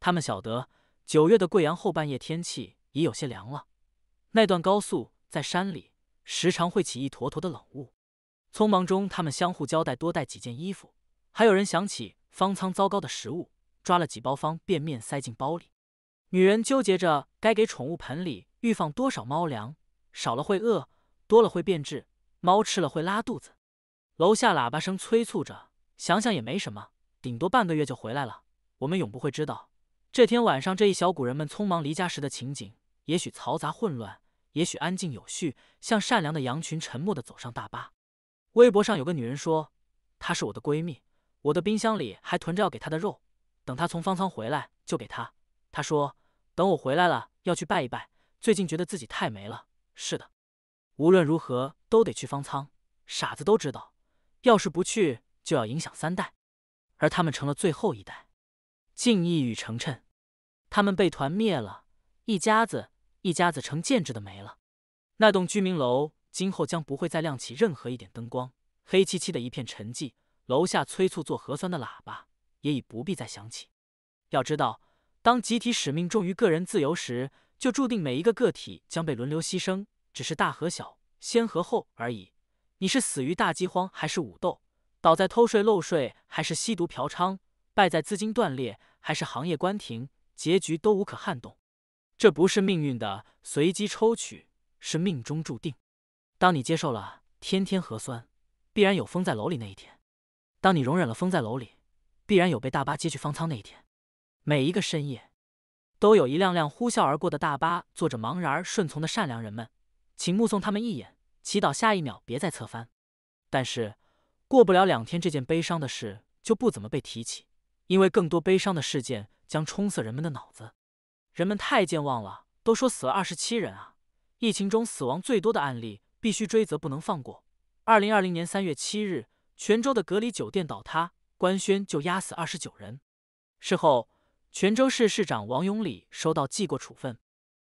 他们晓得9月的贵阳后半夜天气已有些凉了，那段高速在山里时常会起一坨坨的冷雾。匆忙中，他们相互交代多带几件衣服，还有人想起方舱糟糕的食物，抓了几包方便面塞进包里。女人纠结着该给宠物盆里预放多少猫粮，少了会饿，多了会变质，猫吃了会拉肚子。楼下喇叭声催促着，想想也没什么，顶多半个月就回来了。我们永不会知道，这天晚上这一小股人们匆忙离家时的情景，也许嘈杂混乱，也许安静有序，像善良的羊群沉默地走上大巴。微博上有个女人说，她是我的闺蜜，我的冰箱里还囤着要给她的肉，等她从方舱回来就给她。她说等我回来了要去拜一拜，最近觉得自己太没了。是的，无论如何都得去方舱，傻子都知道，要是不去就要影响3代，而他们成了最后一代。敬意与程琛，他们被团灭了，一家子成建制的没了。那栋居民楼今后将不会再亮起任何一点灯光，黑漆漆的一片沉寂。楼下催促做核酸的喇叭也已不必再响起。要知道，当集体使命重于个人自由时，就注定每一个个体将被轮流牺牲，只是大和小，先和后而已。你是死于大饥荒还是武斗，倒在偷税漏税还是吸毒嫖娼，败在资金断裂还是行业关停，结局都无可撼动。这不是命运的随机抽取，是命中注定。当你接受了天天核酸，必然有封在楼里那一天；当你容忍了封在楼里，必然有被大巴接去方舱那一天。每一个深夜，都有一辆辆呼啸而过的大巴，坐着茫然而顺从的善良人们，请目送他们一眼，祈祷下一秒别再侧翻。但是，过不了2天，这件悲伤的事就不怎么被提起，因为更多悲伤的事件将冲塞人们的脑子。人们太健忘了，都说死了27人啊！疫情中死亡最多的案例必须追责，不能放过。2020年3月7日，泉州的隔离酒店倒塌，官宣就压死29人。事后，泉州市市长王永礼收到记过处分，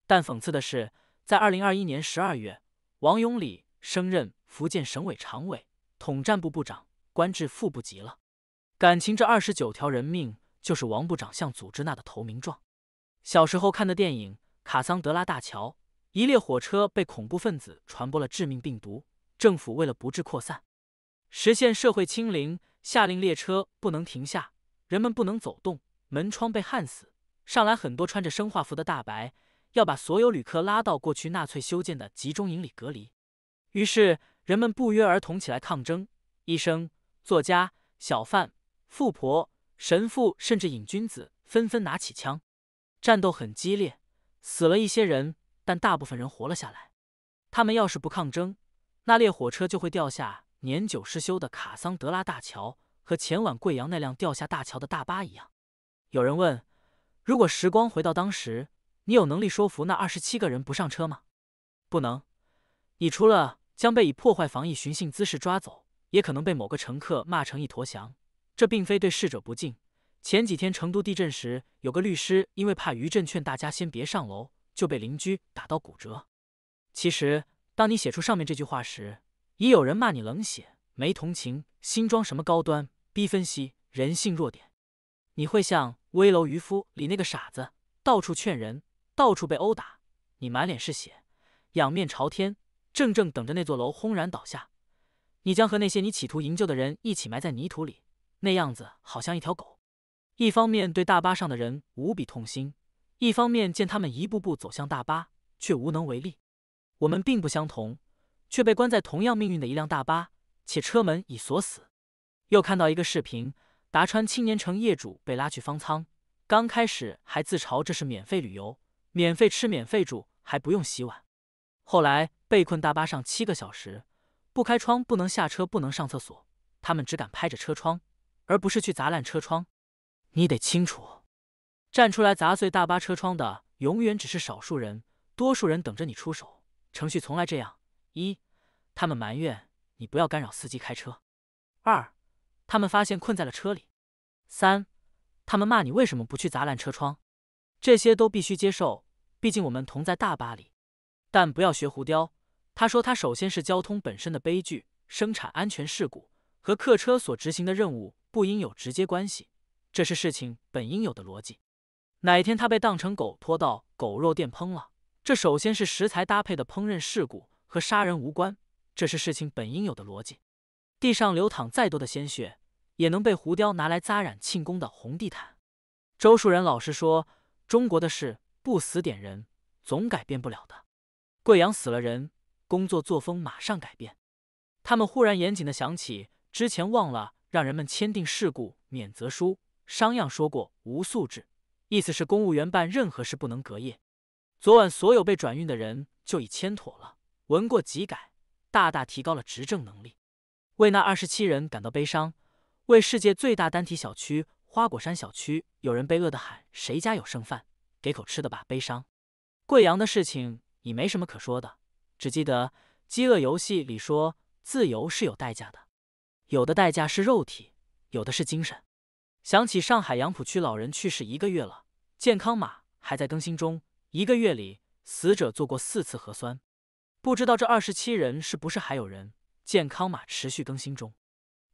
但讽刺的是，在2021年12月，王永礼升任福建省委常委、统战部部长，官至副部级了。感情这29条人命就是王部长向组织纳的投名状。小时候看的电影《卡桑德拉大桥》，一列火车被恐怖分子传播了致命病毒，政府为了不致扩散，实现社会清零，下令列车不能停下，人们不能走动，门窗被焊死，上来很多穿着生化服的大白，要把所有旅客拉到过去纳粹修建的集中营里隔离。于是人们不约而同起来抗争，医生、作家、小贩、富婆、神父甚至瘾君子纷纷拿起枪。战斗很激烈，死了一些人，但大部分人活了下来。他们要是不抗争，那列火车就会掉下年久失修的卡桑德拉大桥，和前晚贵阳那辆掉下大桥的大巴一样。有人问，如果时光回到当时，你有能力说服那27个人不上车吗？不能。你除了将被以破坏防疫寻衅滋事抓走，也可能被某个乘客骂成一坨翔，这并非对逝者不敬。前几天成都地震时，有个律师因为怕余震劝大家先别上楼，就被邻居打到骨折。其实，当你写出上面这句话时，也有人骂你冷血、没同情、新装什么高端，逼分析人性弱点。你会像《危楼渔夫》里那个傻子，到处劝人，到处被殴打，你满脸是血，仰面朝天，正等着那座楼轰然倒下。你将和那些你企图营救的人一起埋在泥土里，那样子好像一条狗。一方面对大巴上的人无比痛心，一方面见他们一步步走向大巴，却无能为力。我们并不相同，却被关在同样命运的一辆大巴，且车门已锁死。又看到一个视频，达川青年城业主被拉去方舱，刚开始还自嘲这是免费旅游，免费吃免费住，还不用洗碗。后来被困大巴上7个小时，不开窗，不能下车，不能上厕所，他们只敢拍着车窗，而不是去砸烂车窗。你得清楚，站出来砸碎大巴车窗的永远只是少数人，多数人等着你出手。程序从来这样：一，他们埋怨你不要干扰司机开车；二，他们发现困在了车里；三，他们骂你为什么不去砸烂车窗。这些都必须接受，毕竟我们同在大巴里。但不要学胡雕，他说他首先是交通本身的悲剧，生产安全事故和客车所执行的任务不应有直接关系。这是事情本应有的逻辑。哪天他被当成狗拖到狗肉店烹了，这首先是食材搭配的烹饪事故，和杀人无关，这是事情本应有的逻辑。地上流淌再多的鲜血，也能被胡雕拿来扎染庆功的红地毯。周树人老实说，中国的事不死点人，总改变不了的。贵阳死了人，工作作风马上改变。他们忽然严谨地想起之前忘了让人们签订事故免责书，商鞅说过无诉制，意思是公务员办任何事不能隔夜。昨晚所有被转运的人就已签妥了，文过即改，大大提高了执政能力。为那27人感到悲伤，为世界最大单体小区花果山小区有人被饿得喊谁家有剩饭，给口吃的吧，悲伤。贵阳的事情已没什么可说的，只记得饥饿游戏里说自由是有代价的，有的代价是肉体，有的是精神。想起上海杨浦区老人去世1个月了，健康码还在更新中，1个月里死者做过4次核酸，不知道这27人是不是还有人健康码持续更新中。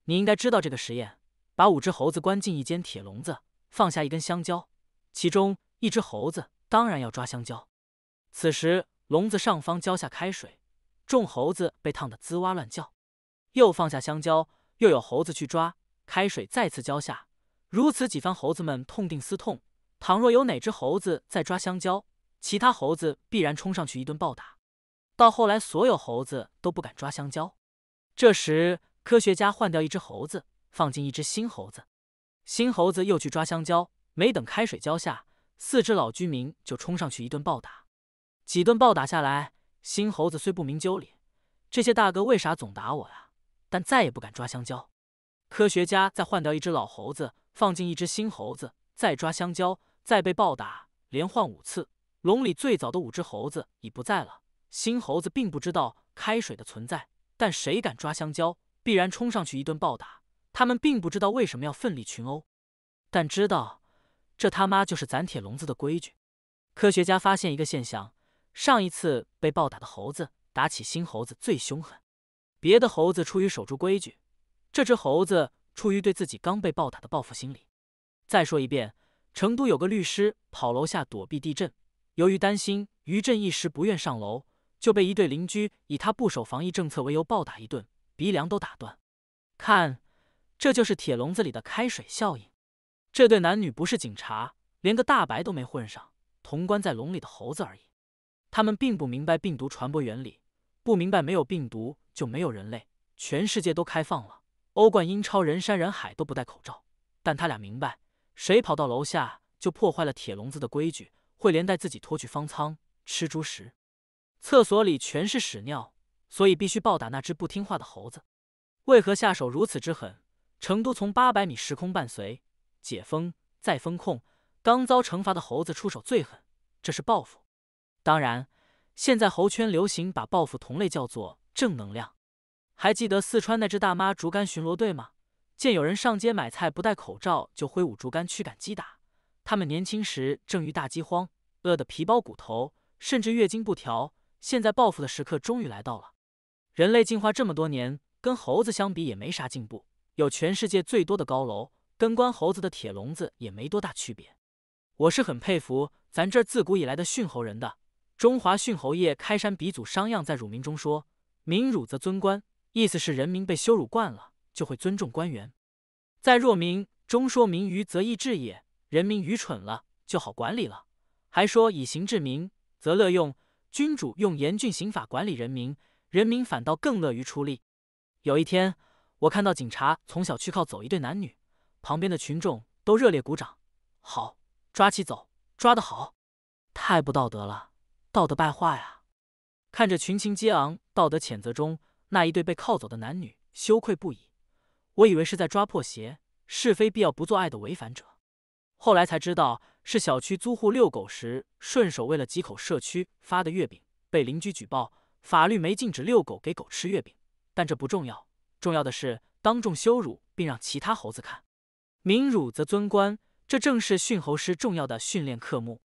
你应该知道这个实验，把5只猴子关进一间铁笼子，放下一根香蕉，其中1只猴子当然要抓香蕉。此时笼子上方浇下开水，众猴子被烫得滋哇乱叫，又放下香蕉，又有猴子去抓，开水再次浇下，如此几番，猴子们痛定思痛，倘若有哪只猴子在抓香蕉，其他猴子必然冲上去一顿暴打。到后来所有猴子都不敢抓香蕉。这时科学家换掉1只猴子，放进1只新猴子，新猴子又去抓香蕉，没等开水浇下，4只老居民就冲上去一顿暴打。几顿暴打下来，新猴子虽不明就里，这些大哥为啥总打我呀？但再也不敢抓香蕉。科学家再换掉1只老猴子，放进1只新猴子，再抓香蕉，再被暴打，连换5次。笼里最早的5只猴子已不在了，新猴子并不知道开水的存在，但谁敢抓香蕉，必然冲上去一顿暴打。他们并不知道为什么要奋力群殴，但知道这他妈就是攒铁笼子的规矩。科学家发现一个现象，上一次被暴打的猴子打起新猴子最凶狠，别的猴子出于守住规矩，这只猴子出于对自己刚被暴打的报复心理。再说一遍，成都有个律师跑楼下躲避地震，由于担心余震一时不愿上楼，就被一对邻居以他不守防疫政策为由暴打一顿，鼻梁都打断。看，这就是铁笼子里的开水效应。这对男女不是警察，连个大白都没混上，同关在笼里的猴子而已。他们并不明白病毒传播原理，不明白没有病毒就没有人类，全世界都开放了，欧冠英超人山人海都不戴口罩。但他俩明白，谁跑到楼下就破坏了铁笼子的规矩，会连带自己拖去方舱吃猪食。厕所里全是屎尿，所以必须暴打那只不听话的猴子。为何下手如此之狠？成都从800米时空伴随解封再封控，刚遭惩罚的猴子出手最狠，这是报复。当然，现在猴圈流行把报复同类叫做正能量。还记得四川那只大妈竹竿巡逻队吗？见有人上街买菜不戴口罩，就挥舞竹竿驱赶击打。他们年轻时正遇大饥荒，饿得皮包骨头，甚至月经不调。现在报复的时刻终于来到了。人类进化这么多年，跟猴子相比也没啥进步，有全世界最多的高楼，跟关猴子的铁笼子也没多大区别。我是很佩服咱这儿自古以来的驯猴人的。中华驯猴业开山鼻祖商鞅在辱民中说：“民辱则尊官”，意思是人民被羞辱惯了，就会尊重官员。在弱民中说：“民愚则易治也”，人民愚蠢了就好管理了。还说：“以刑治民，则乐用”，君主用严峻刑法管理人民，人民反倒更乐于出力。有一天，我看到警察从小区靠走一对男女，旁边的群众都热烈鼓掌：“好，抓起走，抓得好！”太不道德了，道德败坏啊！看着群情激昂，道德谴责中那一对被铐走的男女，羞愧不已。我以为是在抓破鞋，是非必要不做爱的违反者，后来才知道是小区租户遛狗时顺手喂了几口社区发的月饼，被邻居举报。法律没禁止遛狗给狗吃月饼，但这不重要，重要的是当众羞辱并让其他猴子看。民辱则尊官，这正是驯猴师重要的训练科目。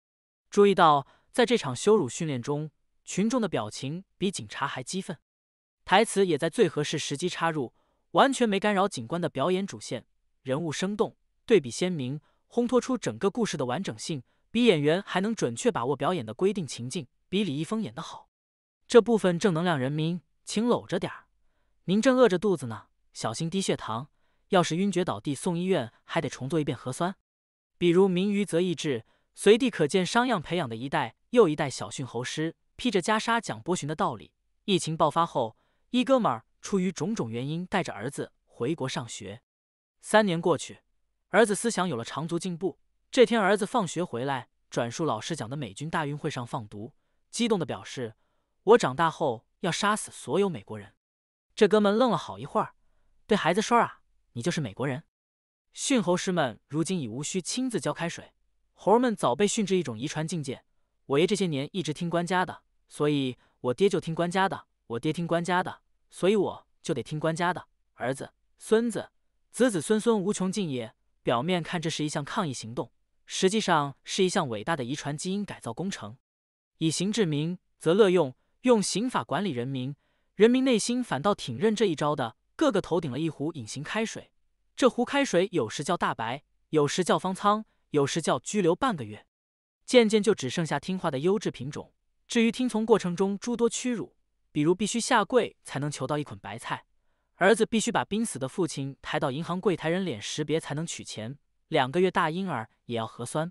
注意到，在这场羞辱训练中，群众的表情比警察还激愤，台词也在最合适时机插入，完全没干扰警官的表演主线，人物生动，对比鲜明，烘托出整个故事的完整性，比演员还能准确把握表演的规定情境，比李易峰演得好。这部分正能量人民，请搂着点儿。您正饿着肚子呢，小心低血糖。要是晕厥倒地送医院，还得重做一遍核酸。比如民娱则益智，随地可见商鞅培养的一代又一代小训猴师，披着袈裟讲波旬的道理。疫情爆发后，一哥们儿出于种种原因带着儿子回国上学。3年过去，儿子思想有了长足进步。这天儿子放学回来，转述老师讲的美军大运会上放毒，激动地表示：“我长大后要杀死所有美国人。”这哥们愣了好一会儿，对孩子说：“啊，你就是美国人？”训猴师们如今已无需亲自浇开水，猴儿们早被训至一种遗传境界。我爷这些年一直听官家的，所以我爹就听官家的；我爹听官家的，所以我就得听官家的。儿子、孙子、子子孙孙无穷尽也。表面看这是一项抗议行动，实际上是一项伟大的遗传基因改造工程。以刑治民，则乐用，用刑法管理人民，人民内心反倒挺认这一招的，个个头顶了一壶隐形开水。这壶开水有时叫大白，有时叫方舱，有时叫拘留半个月。渐渐就只剩下听话的优质品种。至于听从过程中诸多屈辱，比如必须下跪才能求到一捆白菜，儿子必须把濒死的父亲抬到银行柜台人脸识别才能取钱，2个月大婴儿也要核酸。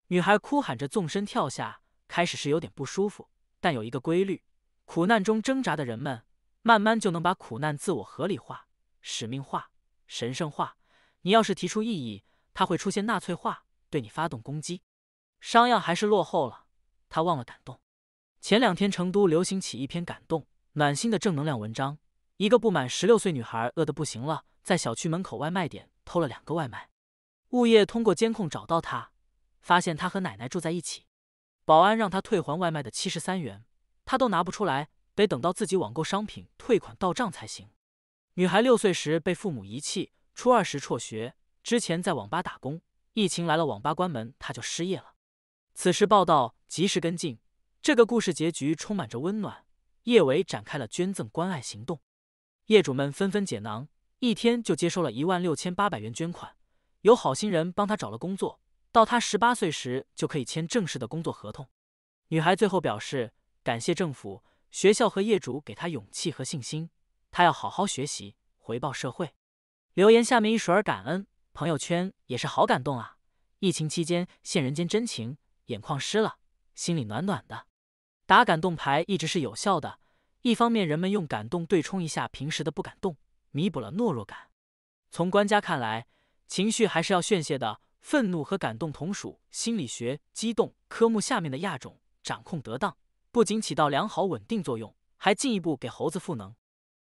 女孩哭喊着纵身跳下，开始是有点不舒服，但有一个规律：苦难中挣扎的人们，慢慢就能把苦难自我合理化、使命化、神圣化。你要是提出异议，他会出现纳粹化，对你发动攻击。商鞅还是落后了，他忘了感动。前2天成都流行起一篇感动、暖心的正能量文章。一个不满16岁女孩饿得不行了，在小区门口外卖点偷了2个外卖。物业通过监控找到她，发现她和奶奶住在一起。保安让她退还外卖的73元，她都拿不出来，得等到自己网购商品退款到账才行。女孩6岁时被父母遗弃，初2时辍学，之前在网吧打工，疫情来了，网吧关门，她就失业了。此时报道及时跟进，这个故事结局充满着温暖。叶伟展开了捐赠关爱行动。业主们纷纷解囊，一天就接收了16800元捐款。有好心人帮他找了工作，到他18岁时就可以签正式的工作合同。女孩最后表示感谢政府、学校和业主给她勇气和信心，她要好好学习，回报社会。留言下面一水儿感恩，朋友圈也是好感动啊！疫情期间现人间真情，眼眶湿了，心里暖暖的。打感动牌一直是有效的。一方面，人们用感动对冲一下平时的不敢动，弥补了懦弱感。从官家看来，情绪还是要宣泄的，愤怒和感动同属心理学激动科目下面的亚种，掌控得当，不仅起到良好稳定作用，还进一步给猴子赋能。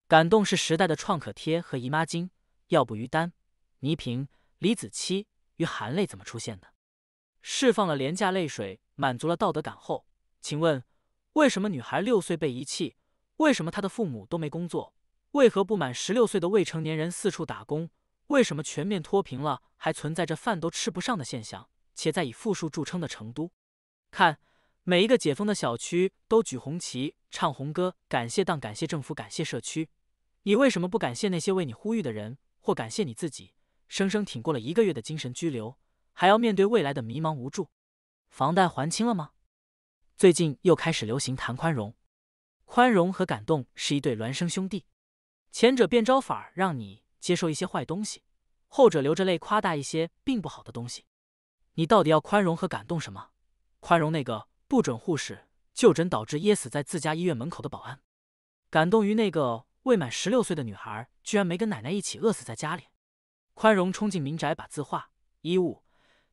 感动是时代的创可贴和姨妈巾，要不于丹、倪萍、李子柒于含泪怎么出现的？释放了廉价泪水，满足了道德感后，请问为什么女孩6岁被遗弃？为什么他的父母都没工作？为何不满16岁的未成年人四处打工？为什么全面脱贫了还存在着饭都吃不上的现象？且在以富庶著称的成都，看每一个解封的小区都举红旗、唱红歌，感谢党、感谢政府、感谢社区。你为什么不感谢那些为你呼吁的人，或感谢你自己，生生挺过了1个月的精神拘留，还要面对未来的迷茫无助？房贷还清了吗？最近又开始流行谈宽容。宽容和感动是一对孪生兄弟，前者变招法让你接受一些坏东西，后者流着泪夸大一些并不好的东西。你到底要宽容和感动什么？宽容那个不准护士就诊导致噎死在自家医院门口的保安，感动于那个未满16岁的女孩居然没跟奶奶一起饿死在家里。宽容冲进民宅把字画、衣物、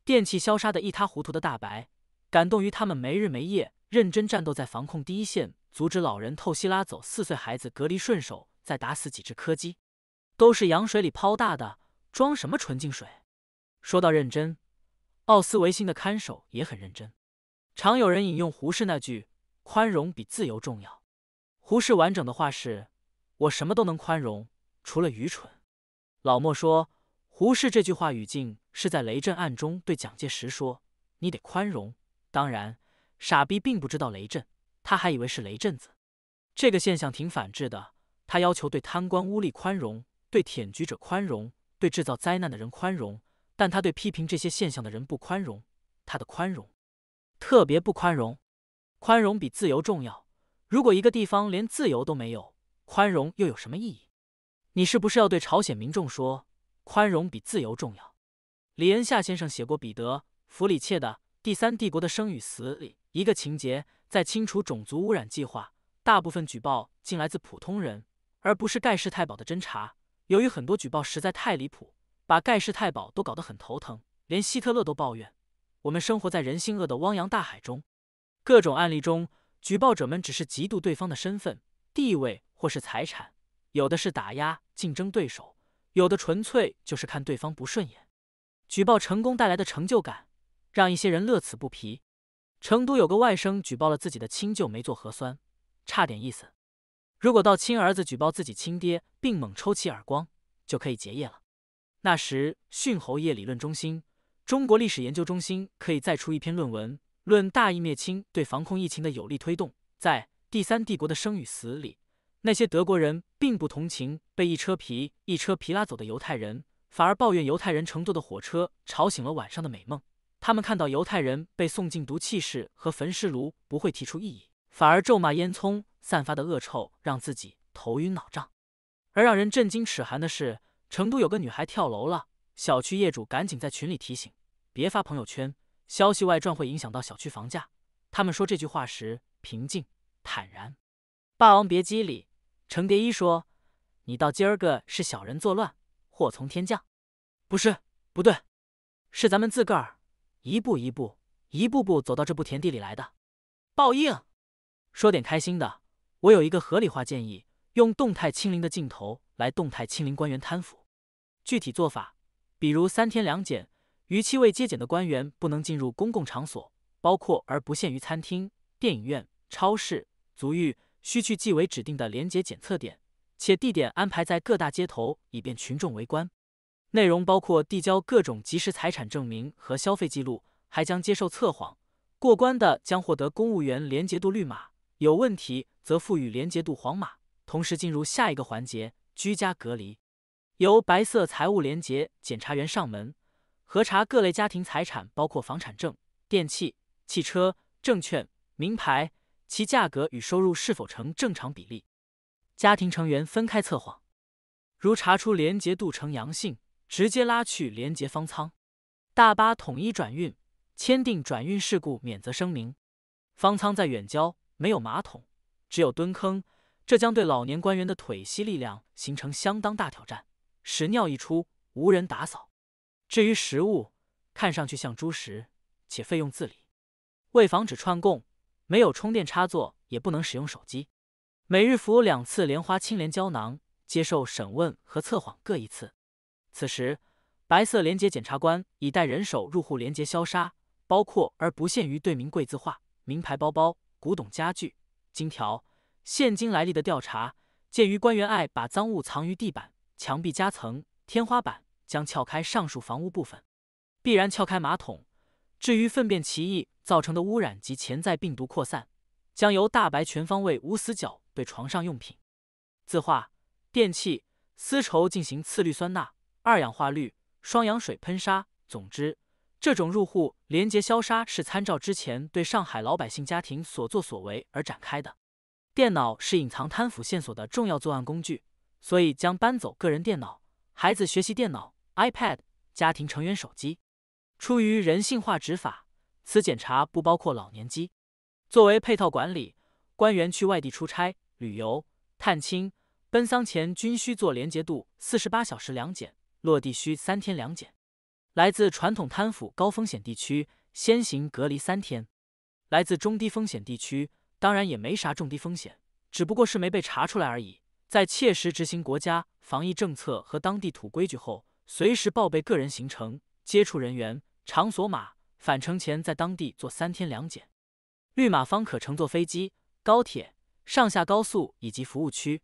电器消杀得一塌糊涂的大白，感动于他们没日没夜认真战斗在防控第一线，阻止老人透析拉走4岁孩子，隔离顺手再打死几只柯基，都是羊水里泡大的，装什么纯净水？说到认真，奥斯维辛的看守也很认真。常有人引用胡适那句“宽容比自由重要”。胡适完整的话是：“我什么都能宽容，除了愚蠢。”老莫说，胡适这句话语境是在雷震案中对蒋介石说：“你得宽容。”当然，傻逼并不知道雷震，他还以为是雷震子。这个现象挺反智的，他要求对贪官污吏宽容，对舔菊者宽容，对制造灾难的人宽容，但他对批评这些现象的人不宽容。他的宽容特别不宽容。宽容比自由重要。如果一个地方连自由都没有，宽容又有什么意义？你是不是要对朝鲜民众说，宽容比自由重要？李恩夏先生写过彼得·弗里切的《第三帝国的生与死》里一个情节，在清除种族污染计划，大部分举报竟来自普通人，而不是盖世太保的侦查。由于很多举报实在太离谱，把盖世太保都搞得很头疼，连希特勒都抱怨：我们生活在人性恶的汪洋大海中。各种案例中，举报者们只是嫉妒对方的身份、地位或是财产，有的是打压竞争对手，有的纯粹就是看对方不顺眼。举报成功带来的成就感，让一些人乐此不疲。成都有个外甥举报了自己的亲舅没做核酸，差点意思。如果到亲儿子举报自己亲爹并猛抽其耳光，就可以结业了。那时训侯业理论中心、中国历史研究中心可以再出一篇论文，论大义灭亲对防控疫情的有力推动。在《第三帝国的生与死》里，那些德国人并不同情被一车皮拉走的犹太人，反而抱怨犹太人乘坐的火车吵醒了晚上的美梦。他们看到犹太人被送进毒气室和焚尸炉，不会提出异议，反而咒骂烟囱散发的恶臭让自己头晕脑胀。而让人震惊齿寒的是，成都有个女孩跳楼了，小区业主赶紧在群里提醒，别发朋友圈，消息外传会影响到小区房价。他们说这句话时平静坦然。《霸王别姬》里，程蝶衣说：“你到今儿个是小人作乱，祸从天降。”不是，不对，是咱们自个儿一步一步走到这步田地里来的。报应。说点开心的，我有一个合理化建议，用动态清零的镜头来动态清零官员贪腐。具体做法，比如3天2检，逾期未接检的官员不能进入公共场所，包括而不限于餐厅、电影院、超市、足浴，需去纪委指定的联检检测点，且地点安排在各大街头，以便群众围观。内容包括递交各种即时财产证明和消费记录，还将接受测谎，过关的将获得公务员廉洁度绿码，有问题则赋予廉洁度黄码。同时进入下一个环节，居家隔离。由白色财务廉洁检查员上门核查各类家庭财产，包括房产证、电器、汽车、证券、名牌，其价格与收入是否成正常比例。家庭成员分开测谎，如查出廉洁度呈阳性，直接拉去廉洁方舱。大巴统一转运，签订转运事故免责声明。方舱在远郊，没有马桶，只有蹲坑，这将对老年官员的腿吸力量形成相当大挑战。屎尿一出，无人打扫。至于食物，看上去像猪食，且费用自理。为防止串供，没有充电插座，也不能使用手机。每日服2次莲花清廉胶囊，接受审问和测谎各1次。此时，白色廉洁检察官已带人手入户廉洁消杀，包括而不限于对名贵字画、名牌包包、古董家具、金条、现金来历的调查。鉴于官员爱把赃物藏于地板、墙壁夹层、天花板，将撬开上述房屋部分，必然撬开马桶。至于粪便奇异造成的污染及潜在病毒扩散，将由大白全方位无死角对床上用品、字画、电器、丝绸进行次氯酸钠、2氧化氯、双氧水喷砂。总之，这种入户廉洁消杀是参照之前对上海老百姓家庭所作所为而展开的。电脑是隐藏贪腐线索的重要作案工具，所以将搬走个人电脑、孩子学习电脑、iPad、家庭成员手机。出于人性化执法，此检查不包括老年机。作为配套管理，官员去外地出差、旅游、探亲、奔丧前均需做廉洁度48小时2检，落地需3天2检。来自传统贪腐高风险地区，先行隔离3天。来自中低风险地区，当然也没啥重低风险，只不过是没被查出来而已。在切实执行国家防疫政策和当地土规矩后，随时报备个人行程、接触人员、场所码，返程前在当地做3天2检。绿码方可乘坐飞机、高铁、上下高速以及服务区。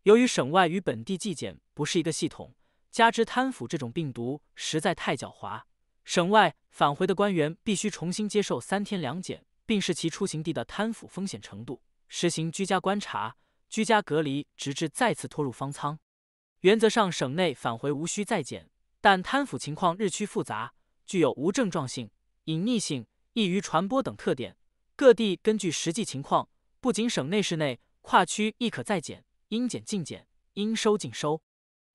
由于省外与本地纪检不是一个系统，加之贪腐这种病毒实在太狡猾，省外返回的官员必须重新接受3天2检，并视其出行地的贪腐风险程度，实行居家观察、居家隔离，直至再次拖入方舱。原则上，省内返回无需再检，但贪腐情况日趋复杂，具有无症状性、隐匿性、易于传播等特点，各地根据实际情况，不仅省内市内，跨区亦可再减，应减尽减，应收尽收。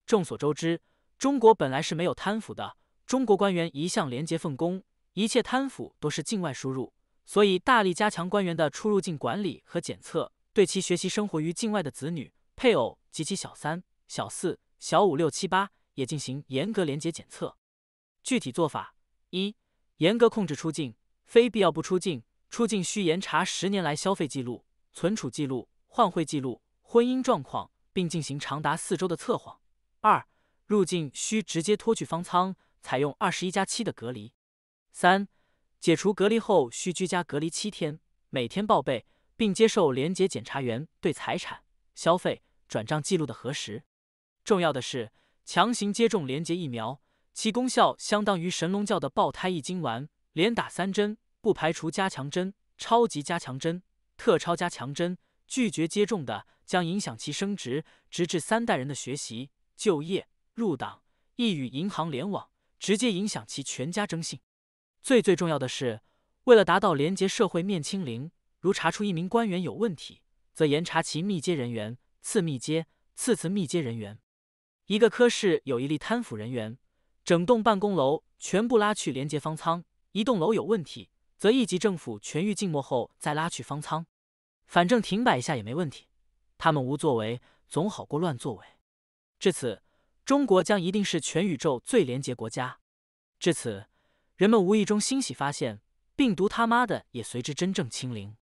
众所周知，中国本来是没有贪腐的，中国官员一向廉洁奉公，一切贪腐都是境外输入，所以大力加强官员的出入境管理和检测，对其学习生活于境外的子女、配偶及其小三、小四、小五、六、七、八也进行严格廉洁检测。具体做法：一、严格控制出境，非必要不出境，出境需严查10年来消费记录、存储记录、换汇记录、婚姻状况，并进行长达4周的测谎。2、入境需直接拖去方舱，采用21+7的隔离。3、解除隔离后需居家隔离7天，每天报备，并接受廉洁检察员对财产、消费、转账记录的核实。重要的是，强行接种廉洁疫苗，其功效相当于神龙教的抱胎1金丸，连打3针，不排除加强针、超级加强针、特超加强针。拒绝接种的，将影响其升职，直至3代人的学习、就业、入党，亦与银行联网，直接影响其全家征信。最重要的是，为了达到廉洁社会面清零，如查出一名官员有问题，则严查其密接人员、次密接、次密接人员。一个科室有一例贪腐人员，整栋办公楼全部拉去廉洁方舱，一栋楼有问题，则一级政府全域静默后再拉去方舱。反正停摆一下也没问题，他们无作为总好过乱作为。至此，中国将一定是全宇宙最廉洁国家。至此，人们无意中欣喜发现，病毒他妈的也随之真正清零。